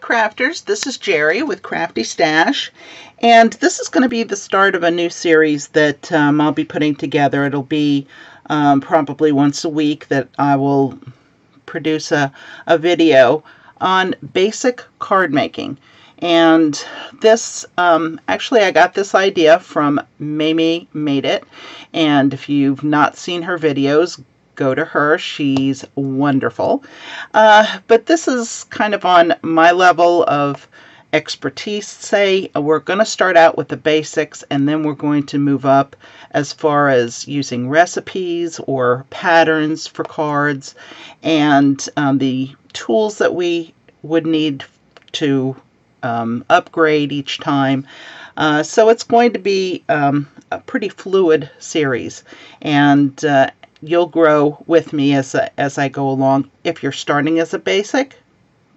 crafters, this is Jerry with Crafty Stash, and this is going to be the start of a new series that I'll be putting together. It'll be probably once a week that I will produce a video on basic card making. And this, actually I got this idea from Mamie Made It, and if you've not seen her videos, go to her. She's wonderful. But this is kind of on my level of expertise, say. We're going to start out with the basics, and then we're going to move up as far as using recipes or patterns for cards, and the tools that we would need to upgrade each time. So it's going to be a pretty fluid series, and you'll grow with me as I go along. If you're starting as a basic,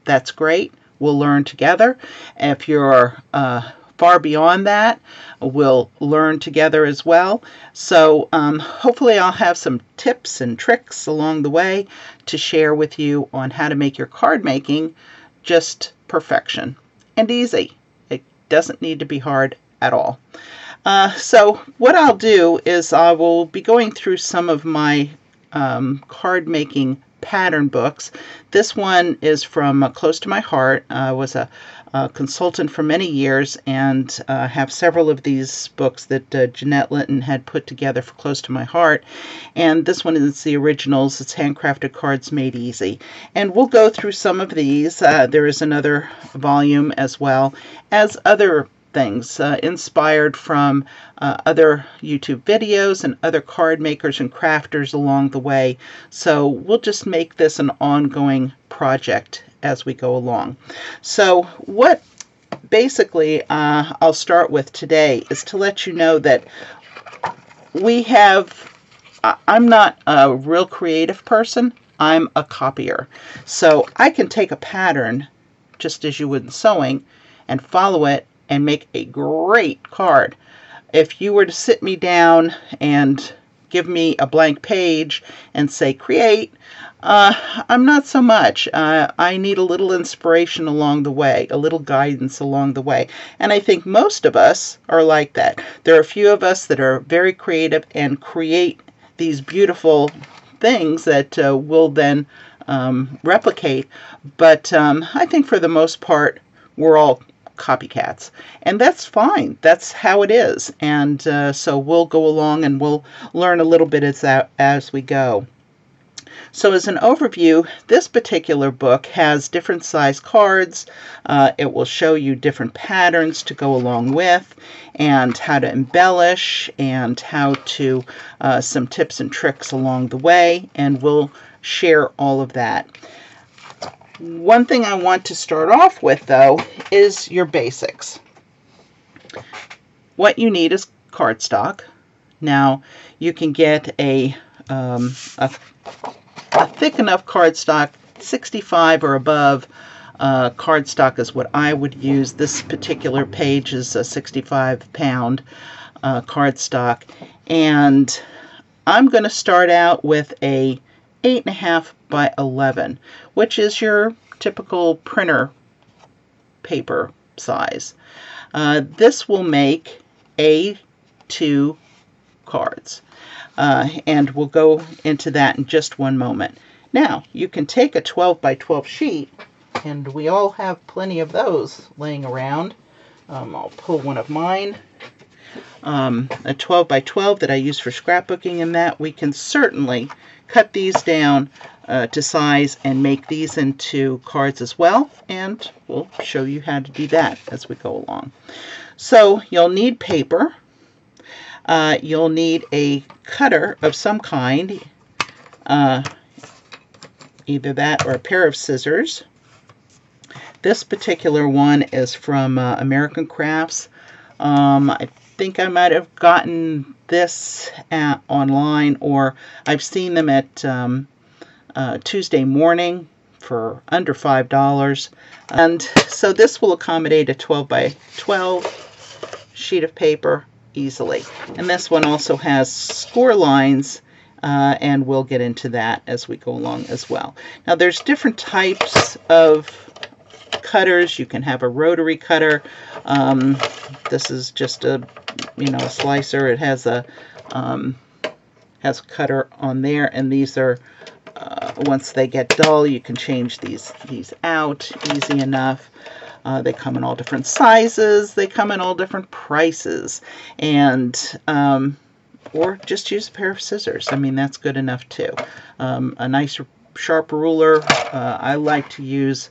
that's great. We'll learn together. If you're far beyond that, we'll learn together as well. So hopefully I'll have some tips and tricks along the way to share with you on how to make your card making just perfection and easy. It doesn't need to be hard at all. So what I'll do is I will be going through some of my card making pattern books. This one is from close to my heart. I was a consultant for many years and have several of these books that Jeanette Linton had put together for close to my heart. And this one is the originals. It's Handcrafted Cards Made Easy. And we'll go through some of these. There is another volume as well as other things inspired from other YouTube videos and other card makers and crafters along the way. So we'll just make this an ongoing project as we go along. So what basically I'll start with today is to let you know that we have, I'm not a real creative person, I'm a copier. So I can take a pattern, just as you would in sewing, and follow it and make a great card. If you were to sit me down and give me a blank page and say create, I'm not so much. I need a little inspiration along the way, a little guidance along the way. And I think most of us are like that. There are a few of us that are very creative and create these beautiful things that we'll then replicate. But I think for the most part, we're all copycats, and that's fine. That's how it is. And so we'll go along and we'll learn a little bit as we go. So as an overview, this particular book has different size cards. It will show you different patterns to go along with, and how to embellish, and how to some tips and tricks along the way, and we'll share all of that. One thing I want to start off with, though, is your basics. What you need is cardstock. Now, you can get a thick enough cardstock, 65 or above cardstock is what I would use. This particular page is a 65-pound cardstock, and I'm going to start out with a 8.5 by 11, which is your typical printer paper size. This will make A2 cards, and we'll go into that in just one moment. Now, you can take a 12 by 12 sheet, and we all have plenty of those laying around. I'll pull one of mine. A 12 by 12 that I use for scrapbooking, and that we can certainly cut these down to size and make these into cards as well, and we'll show you how to do that as we go along. So you'll need paper, you'll need a cutter of some kind, either that or a pair of scissors. This particular one is from American Crafts. I think I might have gotten this online, or I've seen them at Tuesday Morning for under $5. And so this will accommodate a 12 by 12 sheet of paper easily. And this one also has score lines, and we'll get into that as we go along as well. Now there's different types of cutters. You can have a rotary cutter. This is just a, a slicer. It has a cutter on there, and these are once they get dull, you can change these out easy enough. They come in all different sizes. They come in all different prices, and or just use a pair of scissors. I mean, that's good enough too. A nice sharp ruler. I like to use,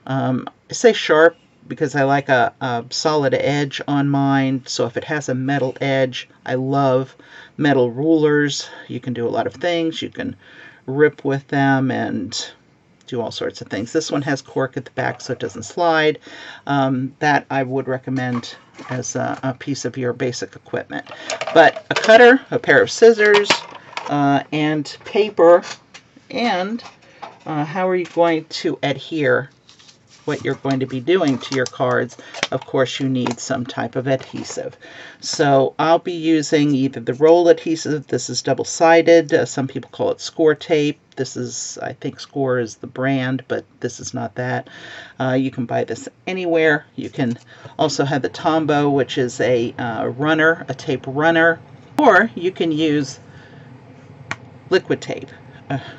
I say sharp because I like a solid edge on mine. So if it has a metal edge, I love metal rulers. You can do a lot of things. You can rip with them and do all sorts of things. This one has cork at the back so it doesn't slide. That I would recommend as a piece of your basic equipment. But a cutter, a pair of scissors, and paper, and how are you going to adhere what you're going to be doing to your cards? Of course, you need some type of adhesive. So I'll be using either the roll adhesive. This is double-sided. Some people call it Scor-Tape. This is, I think Scor is the brand, but this is not that. You can buy this anywhere. You can also have the Tombow, which is a runner, a tape runner, or you can use liquid tape.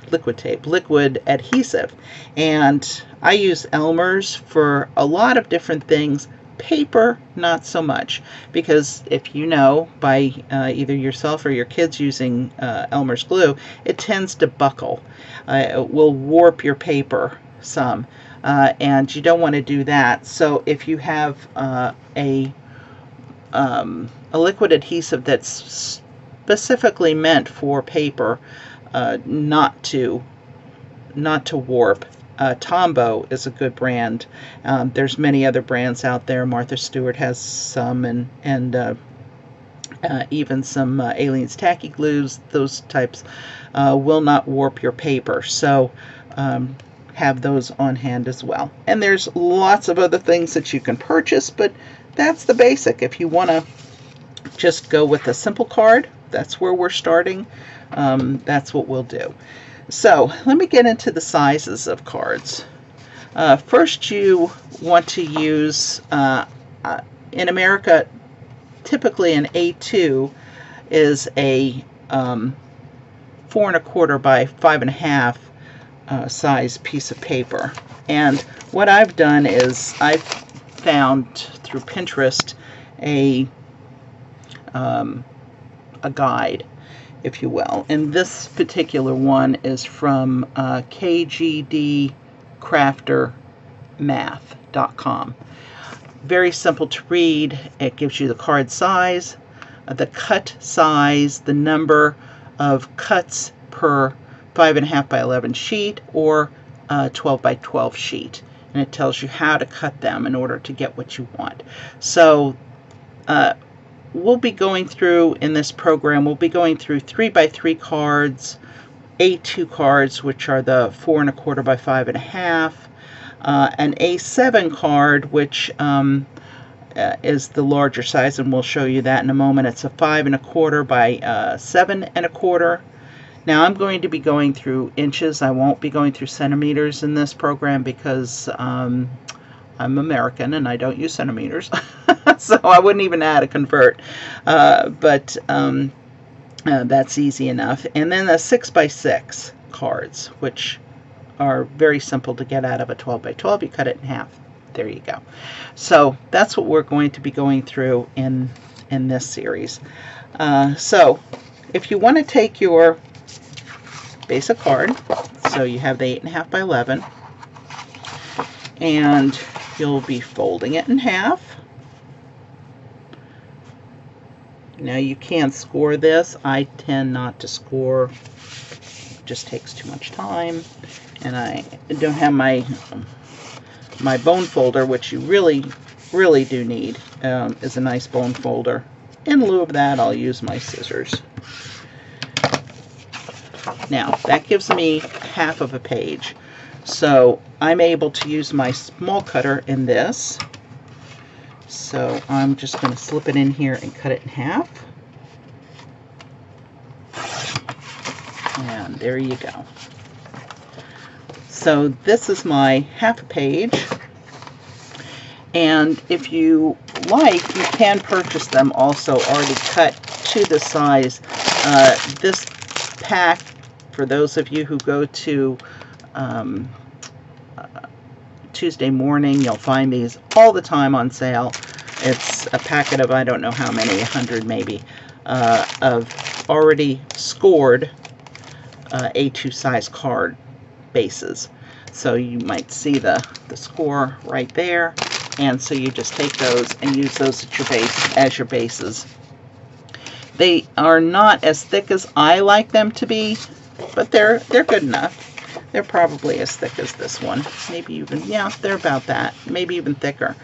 Liquid adhesive, and I use Elmer's for a lot of different things. Paper, not so much, because if you know by either yourself or your kids using Elmer's glue, it tends to buckle. It will warp your paper some, and you don't want to do that. So if you have a liquid adhesive that's specifically meant for paper, not to warp, Tombow is a good brand. There's many other brands out there. Martha Stewart has some, and even some Aliens tacky glues. Those types will not warp your paper, so have those on hand as well. And there's lots of other things that you can purchase, but that's the basic. If you want to just go with a simple card, that's where we're starting. That's what we'll do. So let me get into the sizes of cards. First, you want to use, in America, typically an A2 is a 4 1/4 by 5 1/2 size piece of paper. And what I've done is I've found through Pinterest a guide, if you will. And this particular one is from kgdcraftermath.com. Very simple to read. It gives you the card size, the cut size, the number of cuts per 5 1/2 by 11 sheet or 12 by 12 sheet. And it tells you how to cut them in order to get what you want. So we'll be going through, in this program, we'll be going through 3 by 3 cards, A2 cards, which are the 4 1/4 by 5 1/2, an A7 card, which is the larger size, and we'll show you that in a moment. It's a 5 1/4 by 7 1/4. Now I'm going to be going through inches. I won't be going through centimeters in this program because I'm American and I don't use centimeters. So I wouldn't even know how to convert, but that's easy enough. And then the 6 by 6 cards, which are very simple to get out of a 12 by 12. You cut it in half. There you go. So that's what we're going to be going through in this series. So if you want to take your basic card, so you have the 8 1/2 by 11, and you'll be folding it in half. Now you can score this. I tend not to score. It just takes too much time. And I don't have my bone folder, which you really do need, is a nice bone folder. In lieu of that, I'll use my scissors. Now, that gives me half of a page. So I'm able to use my small cutter in this. So I'm just going to slip it in here and cut it in half. And there you go. So this is my half a page. And if you like, you can purchase them also already cut to the size. This pack, for those of you who go to Tuesday morning, you'll find these all the time on sale. It's a packet of, I don't know how many, 100 maybe, of already scored A2 size card bases. So you might see the score right there. And so you just take those and use those as your bases. They are not as thick as I like them to be, but they're good enough. They're probably as thick as this one. Maybe even, yeah, they're about that. Maybe even thicker.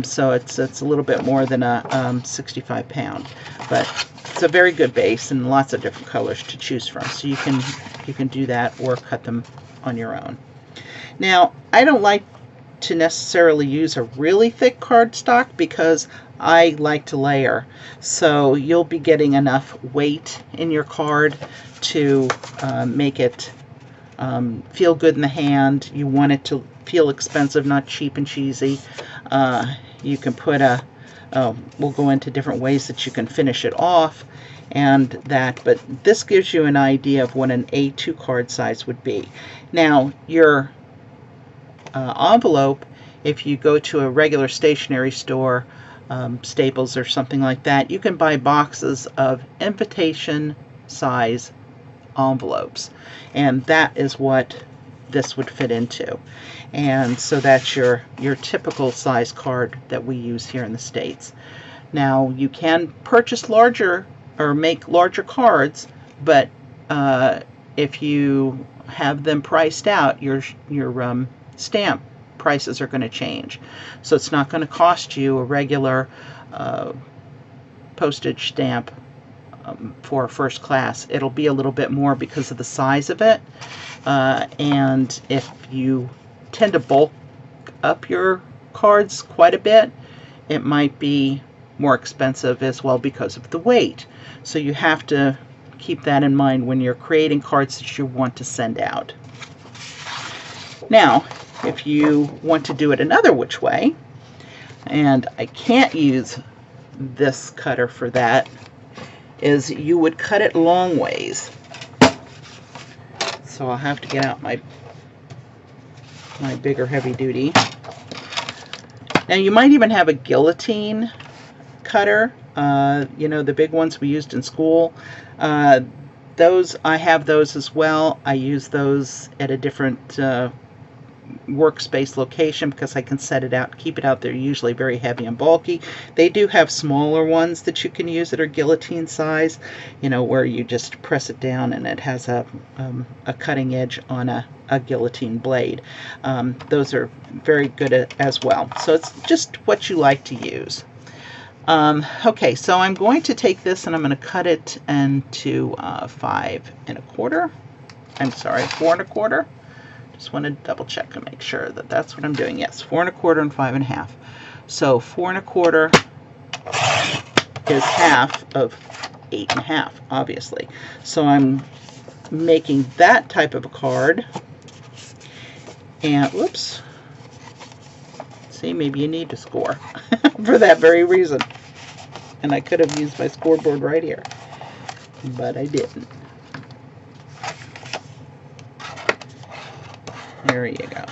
So it's a little bit more than a 65 pound. But it's a very good base and lots of different colors to choose from. So you can do that or cut them on your own. Now, I don't like to necessarily use a really thick cardstock because I like to layer. So you'll be getting enough weight in your card to make it feel good in the hand. You want it to feel expensive, not cheap and cheesy. You can put we'll go into different ways that you can finish it off and that, but this gives you an idea of what an A2 card size would be. Now, your envelope, if you go to a regular stationery store, Staples or something like that, you can buy boxes of invitation size envelopes, and that is what this would fit into. And so that's your typical size card that we use here in the States. Now, you can purchase larger or make larger cards, but if you have them priced out, your stamp prices are going to change. So it's not going to cost you a regular postage stamp for first class. It'll be a little bit more because of the size of it. And if you tend to bulk up your cards quite a bit, it might be more expensive as well because of the weight. So you have to keep that in mind when you're creating cards that you want to send out. Now, if you want to do it another which way, and I can't use this cutter for that, is you would cut it long ways. So I'll have to get out my bigger heavy duty. Now you might even have a guillotine cutter, you know, the big ones we used in school. Those, I have those as well. I use those at a different workspace location because I can set it out, keep it out there, usually very heavy and bulky. They do have smaller ones that you can use that are guillotine size, you know, where you just press it down and it has a cutting edge on a guillotine blade. Those are very good as well. So it's just what you like to use. Okay, so I'm going to take this and I'm going to cut it into 5 1/4. I'm sorry, 4 1/4. Just want to double check and make sure that that's what I'm doing. Yes, 4 1/4 and 5 1/2. So 4 1/4 is half of 8 1/2, obviously. So I'm making that type of a card. And whoops. See, maybe you need to score for that very reason. And I could have used my scoreboard right here, but I didn't. There you go.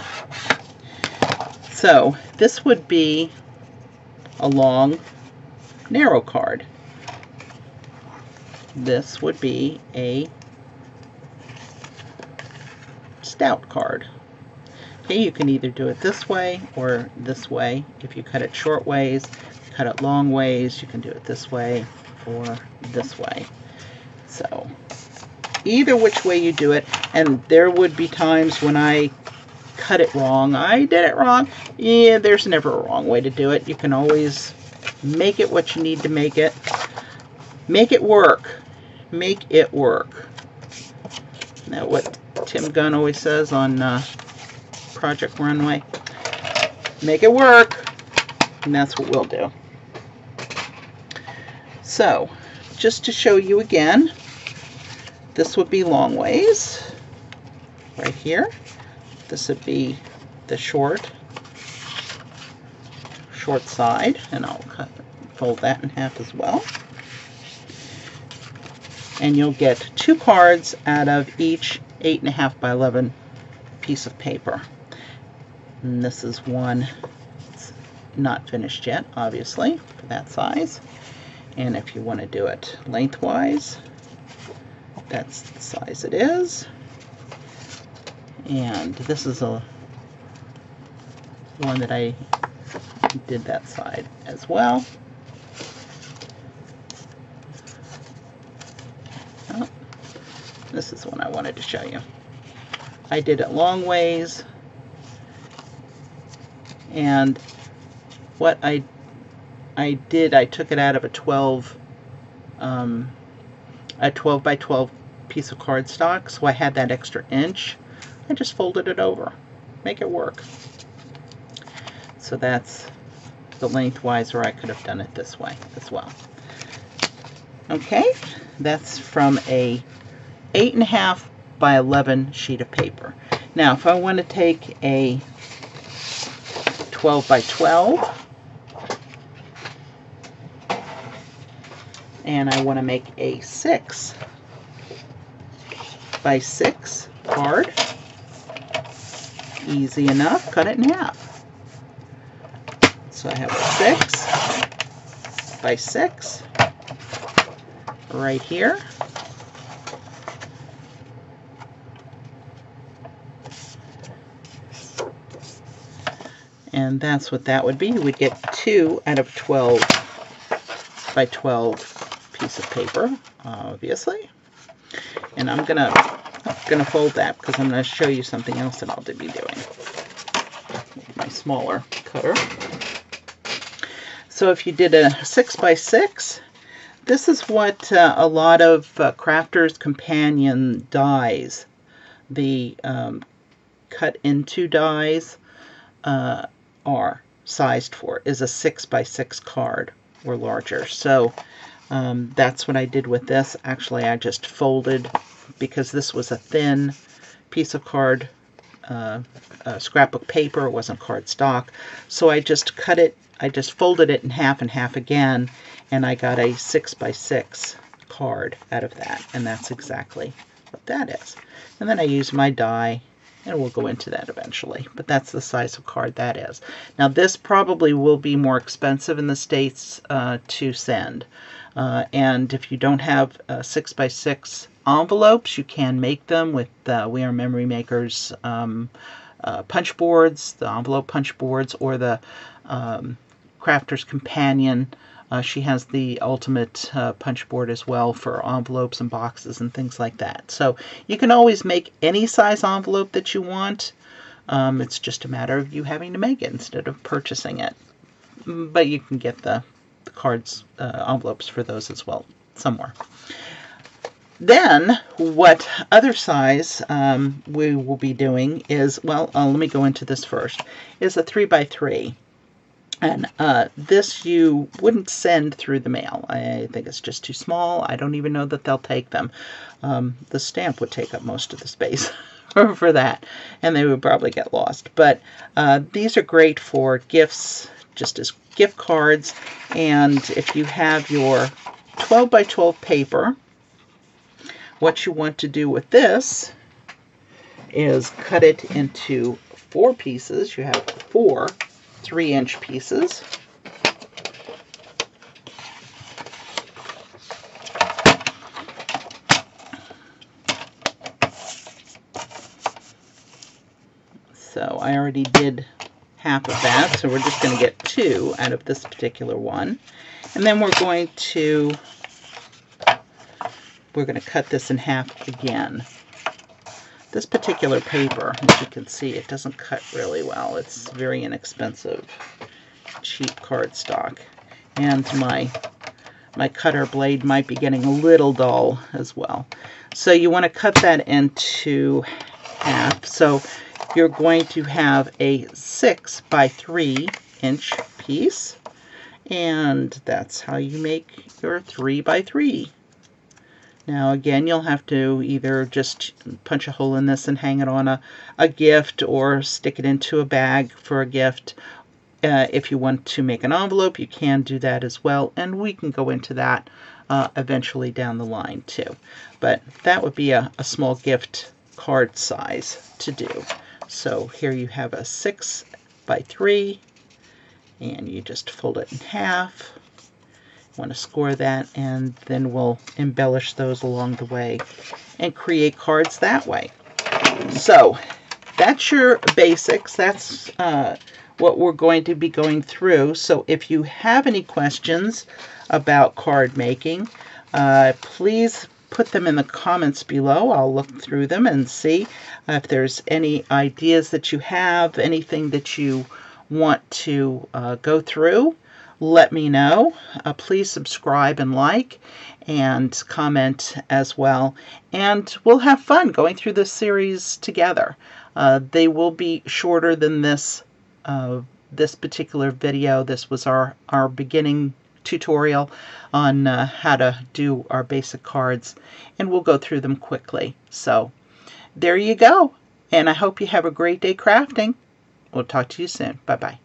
So this would be a long, narrow card. This would be a stout card. Okay, you can either do it this way or this way. If you cut it short ways, cut it long ways, you can do it this way or this way. So either which way you do it, and there would be times when I cut it wrong. I did it wrong. Yeah, there's never a wrong way to do it. You can always make it what you need to make it. Make it work. Make it work. Now what Tim Gunn always says on Project Runway, make it work, and that's what we'll do. So, just to show you again, this would be long ways, right here. This would be the short short side, and I'll fold that in half as well. And you'll get 2 cards out of each 8.5 by 11 piece of paper. And this is one. It's not finished yet, obviously, for that size. And if you want to do it lengthwise, that's the size it is. And this is a one that I did that side as well. Oh, this is one I wanted to show you. I did it long ways, and what I did, I took it out of a 12 by 12 piece of cardstock, so I had that extra inch. I just folded it over, make it work. So that's the lengthwise, or I could have done it this way as well. Okay, that's from a 8.5 by 11 sheet of paper. Now, if I want to take a 12 by 12, and I want to make a 6 by 6 card, easy enough, cut it in half. So I have a 6 by 6 right here. And that's what that would be. You would get 2 out of 12 by 12 piece of paper, obviously. And I'm gonna fold that because I'm gonna show you something else that I'll be doing with my smaller cutter. So if you did a 6 by 6, this is what a lot of Crafters Companion dies, the cut into dies, are sized for, is a 6 by 6 card or larger. So that's what I did with this. Actually, I just folded, because this was a thin piece of card, scrapbook paper, it wasn't cardstock. So I just cut it, I just folded it in half and half again, and I got a 6 by 6 card out of that. And that's exactly what that is. And then I used my die, and we'll go into that eventually, but that's the size of card that is. Now this probably will be more expensive in the States to send. And if you don't have 6 by 6 envelopes, you can make them with We Are Memory Makers punch boards, the envelope punch boards, or the Crafter's Companion. She has the ultimate punch board as well for envelopes and boxes and things like that. So you can always make any size envelope that you want. It's just a matter of you having to make it instead of purchasing it. But you can get the cards, envelopes for those as well somewhere. Then what other size we will be doing is, well, let me go into this first, is a 3 by 3. And this you wouldn't send through the mail. I think it's just too small. I don't even know that they'll take them. The stamp would take up most of the space for that, and they would probably get lost. But these are great for gifts, just as gift cards. And if you have your 12 by 12 paper, what you want to do with this is cut it into 4 pieces. You have 4 3-inch pieces. So I already did half of that, so we're just going to get 2 out of this particular one. And then we're going to cut this in half again. This particular paper, as you can see, it doesn't cut really well. It's very inexpensive, cheap cardstock. And my cutter blade might be getting a little dull as well. So you want to cut that into half. So you're going to have a 6 by 3-inch piece. And that's how you make your 3 by 3. Now again, you'll have to either just punch a hole in this and hang it on a gift, or stick it into a bag for a gift, If you want to make an envelope, you can do that as well, and we can go into that eventually down the line too. But that would be a small gift card size to do. So here you have a 6 by 3, and you just fold it in half. You want to score that, and then we'll embellish those along the way and create cards that way. So that's your basics. That's what we're going to be going through. So if you have any questions about card making, please put them in the comments below. I'll look through them and see if there's any ideas that you have, anything that you want to go through. Let me know. Please subscribe and like and comment as well. And we'll have fun going through this series together. They will be shorter than this particular video. This was our beginning tutorial on how to do our basic cards, and we'll go through them quickly. So there you go, and I hope you have a great day crafting. We'll talk to you soon. Bye-bye.